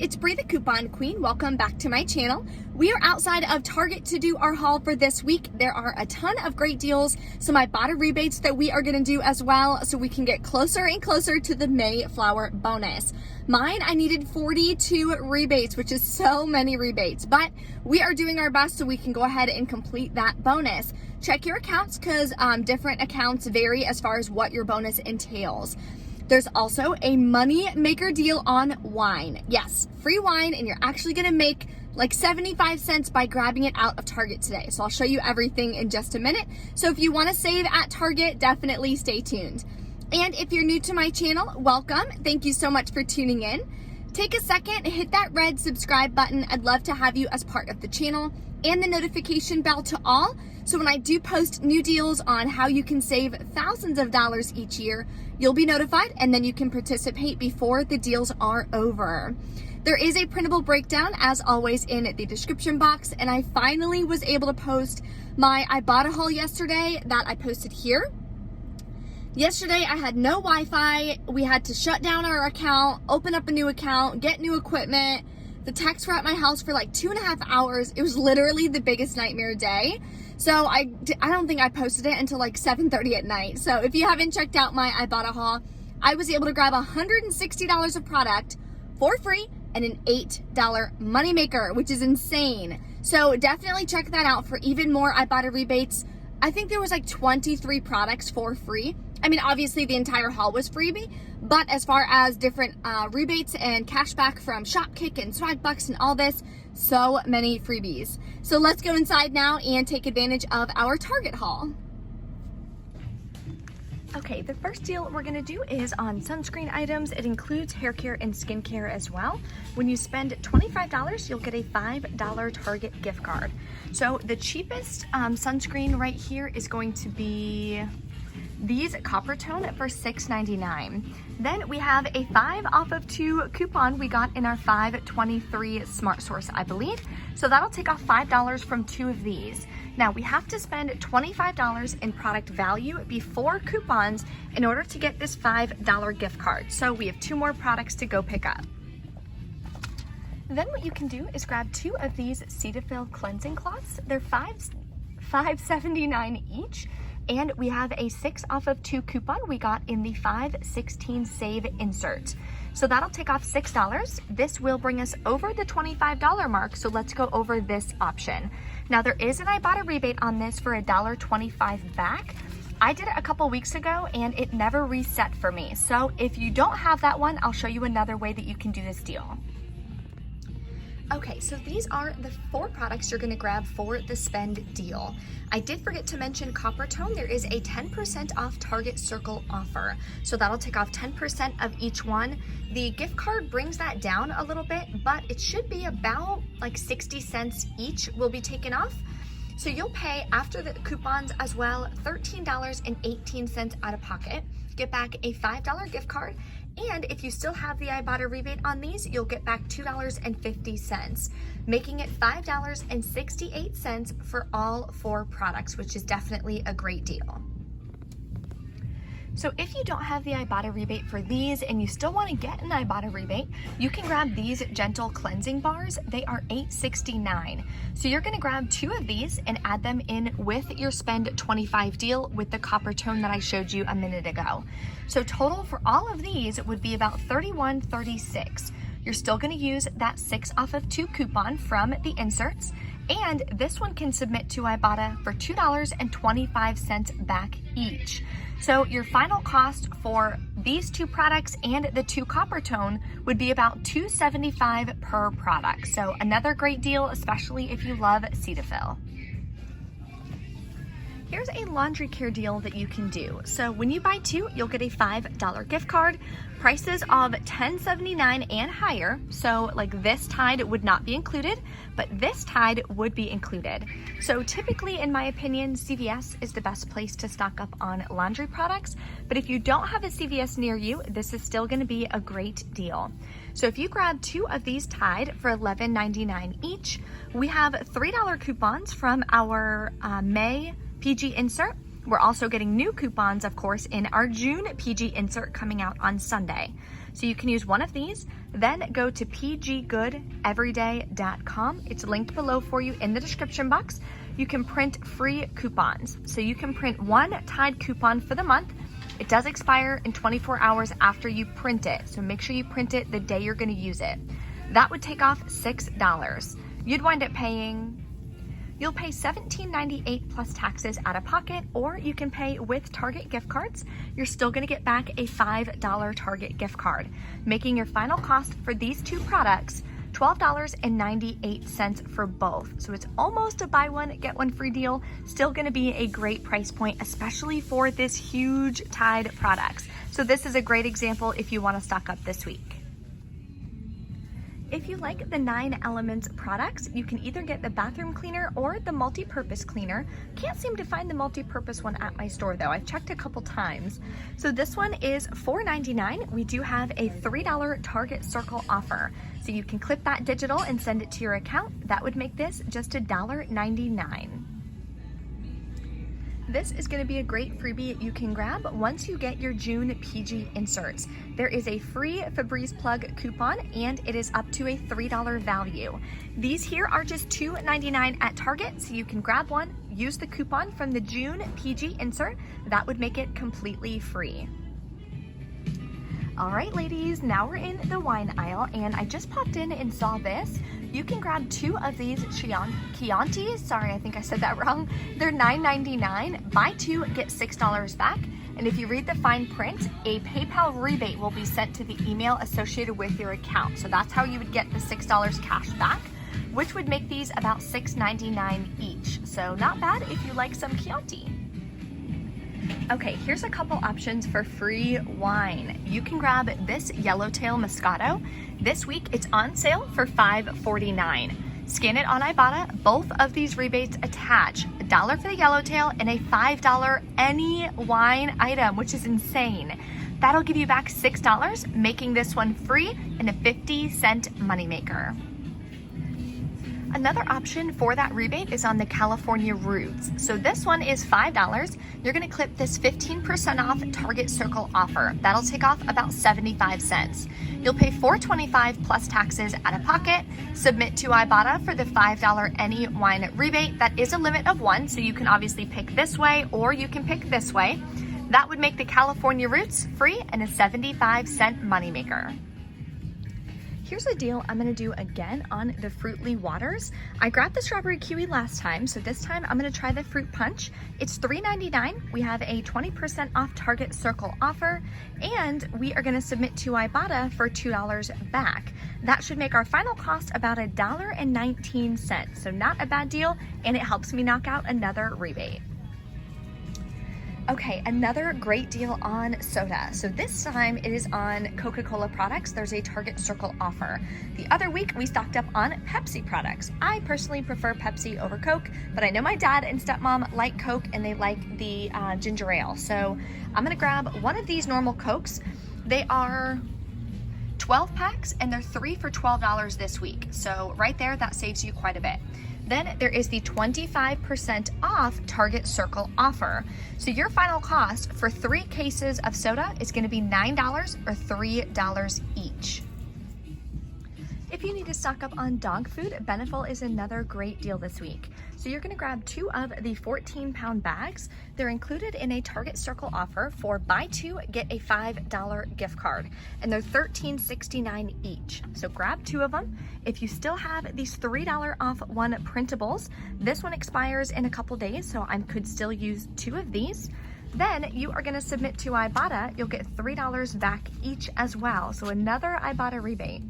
it's Bree the Coupon Queen. Welcome back to my channel. We are outside of Target to do our haul for this week. There are a ton of great deals, some Ibotta rebates that we are going to do as well, so we can get closer and closer to the Mayflower bonus. Mine, I needed 42 rebates, which is so many rebates, but we are doing our best so we can go ahead and complete that bonus. Check your accounts because different accounts vary as far as what your bonus entails. There's also a money maker deal on wine. Yes, free wine, and you're actually gonna make like 75 cents by grabbing it out of Target today. So I'll show you everything in just a minute. So if you wanna save at Target, definitely stay tuned. And if you're new to my channel, welcome. Thank you so much for tuning in. Take a second, hit that red subscribe button. I'd love to have you as part of the channel, and the notification bell to all. So when I do post new deals on how you can save thousands of dollars each year, you'll be notified and then you can participate before the deals are over. There is a printable breakdown as always in the description box, and I finally was able to post my Ibotta haul yesterday that I posted here. Yesterday I had no Wi-Fi. We had to shut down our account, open up a new account, get new equipment. The techs were at my house for like 2.5 hours. It was literally the biggest nightmare day. So I don't think I posted it until like 7:30 at night. So if you haven't checked out my Ibotta haul, I was able to grab $160 of product for free and an $8 moneymaker, which is insane. So definitely check that out for even more Ibotta rebates. I think there was like 23 products for free. I mean, obviously the entire haul was freebie, but as far as different rebates and cashback from Shopkick and Swagbucks and all this, so many freebies. So let's go inside now and take advantage of our Target haul. Okay, the first deal we're gonna do is on sunscreen items. It includes hair care and skincare as well. When you spend $25, you'll get a $5 Target gift card. So the cheapest sunscreen right here is going to be these Copper Tone for $6.99. Then we have a 5 off of 2 coupon we got in our 523 Smart Source, I believe. So that'll take off $5 from 2 of these. Now we have to spend $25 in product value before coupons in order to get this $5 gift card. So we have 2 more products to go pick up. Then what you can do is grab 2 of these Cetaphil cleansing cloths. They're $5.79 each. And we have a 6 off of 2 coupon we got in the 5/16 save insert. So that'll take off $6. This will bring us over the $25 mark, so let's go over this option. Now there is an Ibotta rebate on this for $1.25 back. I did it a couple weeks ago and it never reset for me. So if you don't have that one, I'll show you another way that you can do this deal. Okay, so these are the 4 products you're gonna grab for the spend deal. I did forget to mention Copper Tone. There is a 10% off Target Circle offer. So that'll take off 10% of each one. The gift card brings that down a little bit, but it should be about like 60 cents each will be taken off. So you'll pay after the coupons as well, $13.18 out of pocket, get back a $5 gift card, and if you still have the Ibotta rebate on these, you'll get back $2.50, making it $5.68 for all 4 products, which is definitely a great deal. So if you don't have the Ibotta rebate for these and you still want to get an Ibotta rebate, you can grab these Gentle Cleansing Bars. They are $8.69. So you're going to grab 2 of these and add them in with your spend 25 deal with the Copper Tone that I showed you a minute ago. So total for all of these would be about $31.36. You're still going to use that 6 off of 2 coupon from the inserts, and this one can submit to Ibotta for $2.25 back each. So your final cost for these 2 products and the 2 Copper Tone would be about $2.75 per product. So another great deal, especially if you love Cetaphil. Here's a laundry care deal that you can do. So when you buy 2, you'll get a $5 gift card. Prices of $10.79 and higher. So like this Tide would not be included, but this Tide would be included. So typically, in my opinion, CVS is the best place to stock up on laundry products. But if you don't have a CVS near you, this is still gonna be a great deal. So if you grab 2 of these Tide for $11.99 each, we have $3 coupons from our May PG insert. We're also getting new coupons, of course, in our June PG insert coming out on Sunday. So you can use one of these, then go to pggoodeveryday.com. It's linked below for you in the description box. You can print free coupons. So you can print one Tide coupon for the month. It does expire in 24 hours after you print it. So make sure you print it the day you're gonna use it. That would take off $6. You'd wind up paying, you'll pay $17.98 plus taxes out of pocket, or you can pay with Target gift cards. You're still gonna get back a $5 Target gift card, making your final cost for these two products $12.98 for both. So it's almost a buy one, get one free deal. Still gonna be a great price point, especially for this huge Tide products. So this is a great example if you wanna stock up this week. If you like the 9 Elements products, you can either get the bathroom cleaner or the multi-purpose cleaner. Can't seem to find the multi-purpose one at my store though. I've checked a couple times. So this one is $4.99. We do have a $3 Target Circle offer. So you can clip that digital and send it to your account. That would make this just $1.99. This is going to be a great freebie you can grab once you get your June PG inserts. There is a free Febreze plug coupon and it is up to a $3 value. These here are just $2.99 at Target, so you can grab one, use the coupon from the June PG insert. That would make it completely free. All right, ladies, now we're in the wine aisle and I just popped in and saw this. You can grab 2 of these Chiantis. Sorry, I think I said that wrong. They're $9.99. Buy 2, get $6 back. And if you read the fine print, a PayPal rebate will be sent to the email associated with your account. So that's how you would get the $6 cash back, which would make these about $6.99 each. So not bad if you like some Chianti. Okay, here's a couple options for free wine. You can grab this Yellowtail Moscato. This week it's on sale for $5.49. Scan it on Ibotta. Both of these rebates attach $1 for the Yellowtail and a $5 any wine item, which is insane. That'll give you back $6, making this one free and a 50-cent moneymaker. Another option for that rebate is on the California Roots. So this one is $5. You're gonna clip this 15% off Target Circle offer. That'll take off about 75 cents. You'll pay $4.25 plus taxes out of pocket. Submit to Ibotta for the $5 any wine rebate. That is a limit of 1, so you can obviously pick this way or you can pick this way. That would make the California Roots free and a 75-cent moneymaker. Here's a deal I'm gonna do again on the Fruitly Waters. I grabbed the strawberry kiwi last time, so this time I'm gonna try the fruit punch. It's $3.99. We have a 20% off Target Circle offer, and we are gonna submit to Ibotta for $2 back. That should make our final cost about $1.19, so not a bad deal, and it helps me knock out another rebate. Okay, another great deal on soda. So this time it is on Coca-Cola products. There's a Target Circle offer. The other week we stocked up on Pepsi products. I personally prefer Pepsi over Coke, but I know my dad and stepmom like Coke and they like the ginger ale. So I'm gonna grab one of these normal Cokes. They are 12 packs and they're 3 for $12 this week. So right there, that saves you quite a bit. Then there is the 25% off Target Circle offer. So your final cost for 3 cases of soda is gonna be $9 or $3 each. If you need to stock up on dog food, Beneful is another great deal this week. So you're gonna grab 2 of the 14-pound bags. They're included in a Target Circle offer for buy 2, get a $5 gift card. And they're $13.69 each. So grab 2 of them. If you still have these $3 off 1 printables, this one expires in a couple days, so I could still use 2 of these. Then you are gonna submit to Ibotta, you'll get $3 back each as well. So another Ibotta rebate.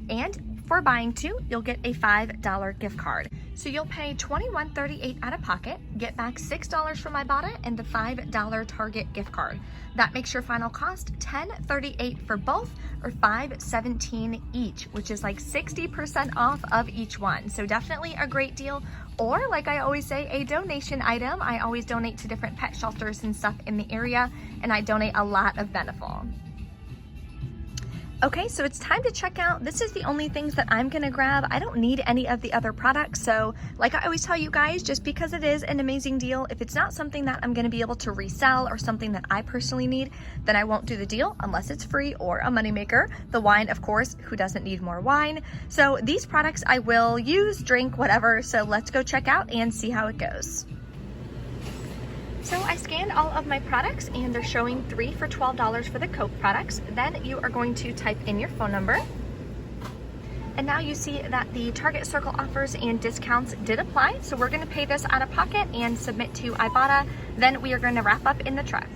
And for buying 2, you'll get a $5 gift card. So you'll pay $21.38 out of pocket, get back $6 from Ibotta and the $5 Target gift card. That makes your final cost $10.38 for both, or $5.17 each, which is like 60% off of each one. So definitely a great deal. Or like I always say, a donation item. I always donate to different pet shelters and stuff in the area, and I donate a lot of Beneful. Okay, so it's time to check out. This is the only things that I'm gonna grab. I don't need any of the other products. So like I always tell you guys, just because it is an amazing deal, if it's not something that I'm gonna be able to resell or something that I personally need, then I won't do the deal unless it's free or a moneymaker. The wine, of course, who doesn't need more wine? So these products I will use, drink, whatever. So let's go check out and see how it goes. So I scanned all of my products and they're showing 3 for $12 for the Coke products. Then you are going to type in your phone number. And now you see that the Target Circle offers and discounts did apply. So we're gonna pay this out of pocket and submit to Ibotta. Then we are gonna wrap up in the truck.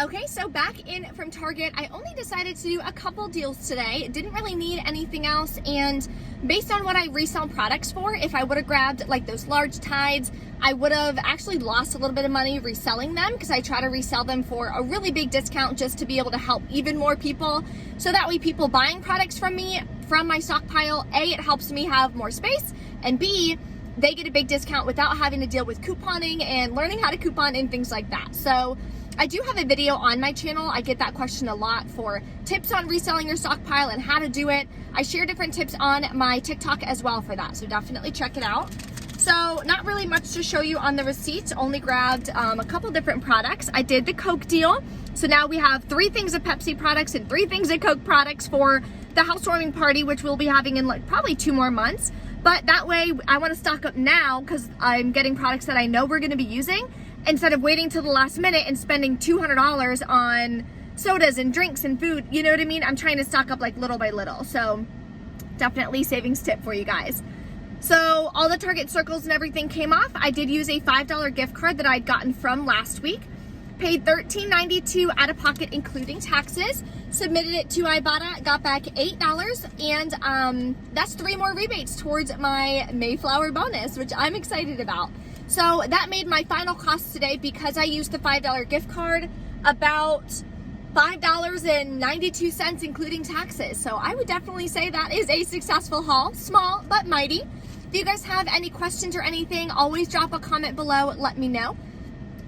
Okay, so back in from Target, I only decided to do a couple deals today. Didn't really need anything else, and based on what I resell products for, if I would have grabbed like those large Tides, I would have actually lost a little bit of money reselling them because I try to resell them for a really big discount just to be able to help even more people. So that way people buying products from me, from my stockpile, A, it helps me have more space, and B, they get a big discount without having to deal with couponing and learning how to coupon and things like that. So I do have a video on my channel. I get that question a lot for tips on reselling your stockpile and how to do it. I share different tips on my TikTok as well for that, so definitely check it out. So not really much to show you on the receipts, only grabbed a couple different products. I did the Coke deal. So now we have 3 things of Pepsi products and 3 things of Coke products for the housewarming party, which we'll be having in like probably 2 more months. But that way I want to stock up now because I'm getting products that I know we're going to be using, instead of waiting till the last minute and spending $200 on sodas and drinks and food. You know what I mean? I'm trying to stock up like little by little. So definitely savings tip for you guys. So all the Target Circles and everything came off. I did use a $5 gift card that I'd gotten from last week. Paid $13.92 out of pocket, including taxes. Submitted it to Ibotta, got back $8, and that's 3 more rebates towards my Mayflower bonus, which I'm excited about. So that made my final cost today, because I used the $5 gift card, about $5.92, including taxes. So I would definitely say that is a successful haul, small but mighty. If you guys have any questions or anything, always drop a comment below, let me know.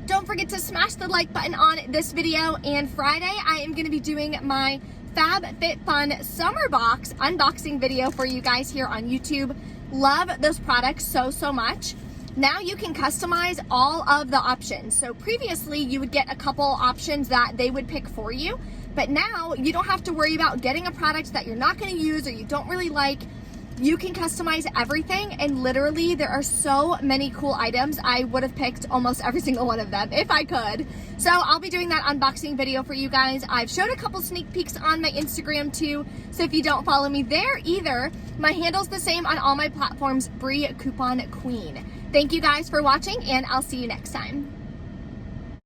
Don't forget to smash the like button on this video, and Friday I am going to be doing my FabFitFun Summer Box unboxing video for you guys here on YouTube. Love those products so much. Now you can customize all of the options. So previously you would get a couple options that they would pick for you, but now you don't have to worry about getting a product that you're not going to use or you don't really like. You can customize everything, and literally there are so many cool items. I would have picked almost every single one of them if I could. So I'll be doing that unboxing video for you guys. I've showed a couple sneak peeks on my Instagram too, so if you don't follow me there either, my handle's the same on all my platforms, Bree Coupon Queen. Thank you guys for watching, and I'll see you next time.